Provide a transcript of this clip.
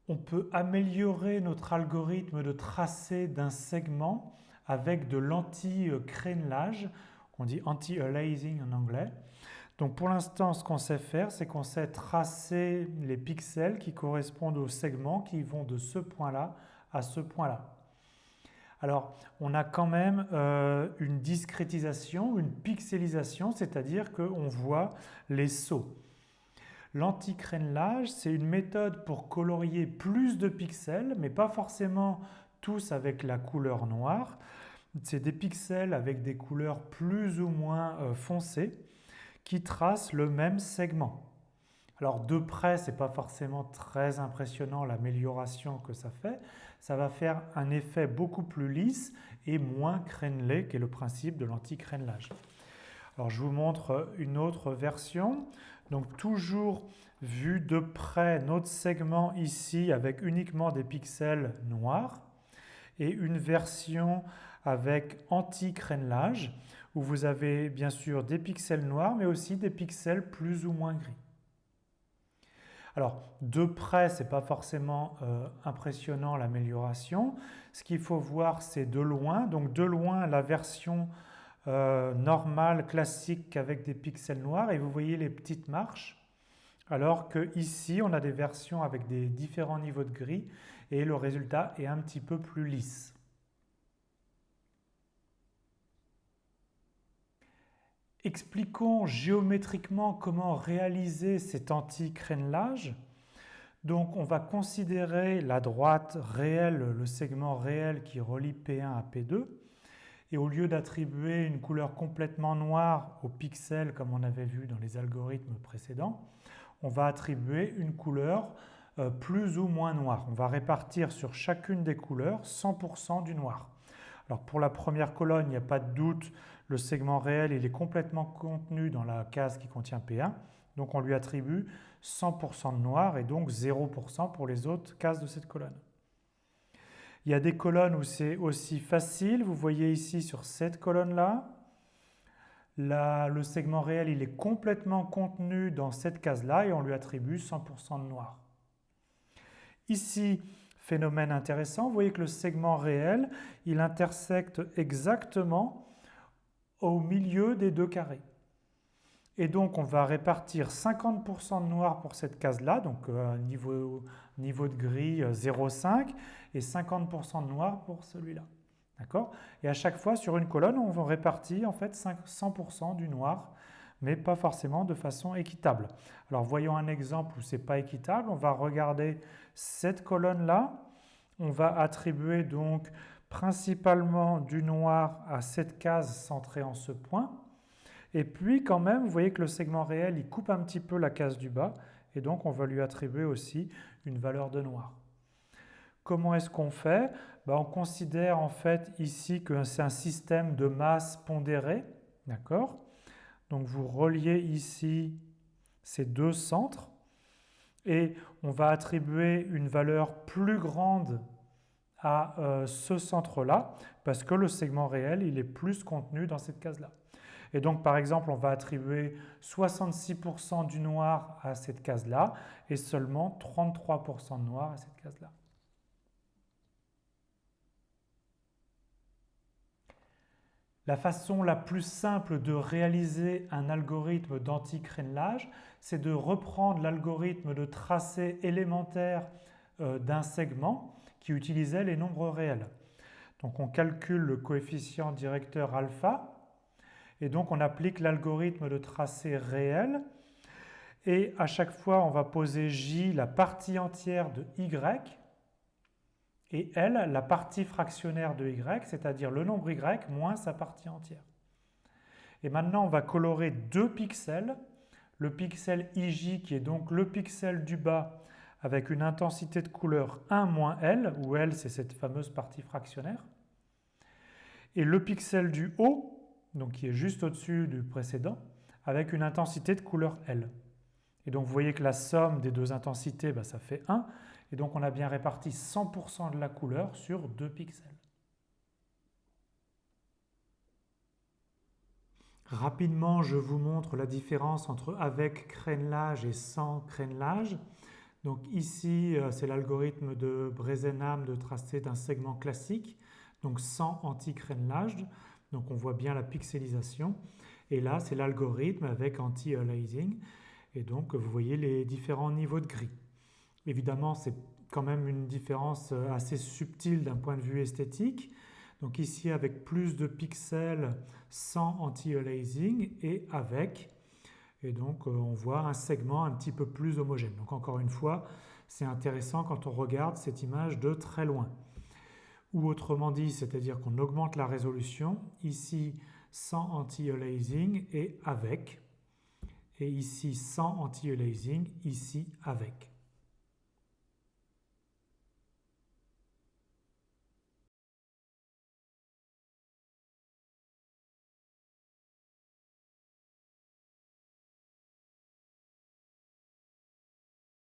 On peut améliorer notre algorithme de tracé d'un segment avec de l'anti-crénelage, qu'on dit anti-aliasing en anglais. Donc pour l'instant, ce qu'on sait faire, c'est qu'on sait tracer les pixels qui correspondent aux segments qui vont de ce point-là à ce point-là. Alors, on a quand même une discrétisation, une pixelisation, c'est-à-dire qu'on voit les sauts. L'anti-crénelage, c'est une méthode pour colorier plus de pixels, mais pas forcément tous avec la couleur noire. C'est des pixels avec des couleurs plus ou moins foncées qui tracent le même segment. Alors de près, ce n'est pas forcément très impressionnant l'amélioration que ça fait. Ça va faire un effet beaucoup plus lisse et moins crénelé, qui est le principe de l'anti-crénelage. Alors je vous montre une autre version. Donc toujours vu de près notre segment ici avec uniquement des pixels noirs et une version avec anti-crénelage où vous avez bien sûr des pixels noirs mais aussi des pixels plus ou moins gris. Alors, de près, ce n'est pas forcément impressionnant l'amélioration. Ce qu'il faut voir, c'est de loin. Donc, de loin, la version normale, classique, avec des pixels noirs. Et vous voyez les petites marches. Alors qu'ici, on a des versions avec des différents niveaux de gris. Et le résultat est un petit peu plus lisse. Expliquons géométriquement comment réaliser cet anti-crénelage. Donc on va considérer la droite réelle, le segment réel qui relie P1 à P2. Et au lieu d'attribuer une couleur complètement noire aux pixels comme on avait vu dans les algorithmes précédents, on va attribuer une couleur plus ou moins noire. On va répartir sur chacune des couleurs 100% du noir. Alors pour la première colonne, il n'y a pas de doute, le segment réel il est complètement contenu dans la case qui contient P1. Donc on lui attribue 100% de noir et donc 0% pour les autres cases de cette colonne. Il y a des colonnes où c'est aussi facile. Vous voyez ici sur cette colonne-là, le segment réel il est complètement contenu dans cette case-là et on lui attribue 100% de noir. Ici, phénomène intéressant, vous voyez que le segment réel, il intersecte exactement au milieu des deux carrés. Et donc, on va répartir 50% de noir pour cette case-là, donc niveau de gris 0,5, et 50% de noir pour celui-là. D'accord? Et à chaque fois, sur une colonne, on va répartir en fait 100% du noir, mais pas forcément de façon équitable. Alors, voyons un exemple où ce n'est pas équitable. On va regarder cette colonne-là. On va attribuer donc principalement du noir à cette case centrée en ce point. Et puis quand même, vous voyez que le segment réel, il coupe un petit peu la case du bas, et donc on va lui attribuer aussi une valeur de noir. Comment est-ce qu'on fait? On considère en fait ici que c'est un système de masse pondérée, d'accord? Donc vous reliez ici ces deux centres, et on va attribuer une valeur plus grande à ce centre-là, parce que le segment réel, il est plus contenu dans cette case-là. Et donc, par exemple, on va attribuer 66% du noir à cette case-là et seulement 33% de noir à cette case-là. La façon la plus simple de réaliser un algorithme d'anti-crénelage, c'est de reprendre l'algorithme de tracé élémentaire d'un segment qui utilisait les nombres réels. Donc on calcule le coefficient directeur alpha, et donc on applique l'algorithme de tracé réel, et à chaque fois on va poser J la partie entière de Y, et L la partie fractionnaire de Y, c'est-à-dire le nombre Y moins sa partie entière. Et maintenant on va colorer deux pixels, le pixel IJ qui est donc le pixel du bas avec une intensité de couleur 1 moins L, où L c'est cette fameuse partie fractionnaire, et le pixel du haut, donc qui est juste au-dessus du précédent, avec une intensité de couleur L. Et donc vous voyez que la somme des deux intensités, ça fait 1, et donc on a bien réparti 100% de la couleur sur 2 pixels. Rapidement, je vous montre la différence entre avec crénelage et sans crénelage. Donc ici, c'est l'algorithme de Bresenham de tracer d'un segment classique, donc sans anti-crénelage. Donc on voit bien la pixelisation. Et là, c'est l'algorithme avec anti-aliasing. Et donc vous voyez les différents niveaux de gris. Évidemment, c'est quand même une différence assez subtile d'un point de vue esthétique. Donc ici, avec plus de pixels sans anti-aliasing et avec. Et donc on voit un segment un petit peu plus homogène. Donc encore une fois, c'est intéressant quand on regarde cette image de très loin. Ou autrement dit, c'est-à-dire qu'on augmente la résolution, ici sans anti-aliasing et avec. Et ici sans anti-aliasing, ici avec.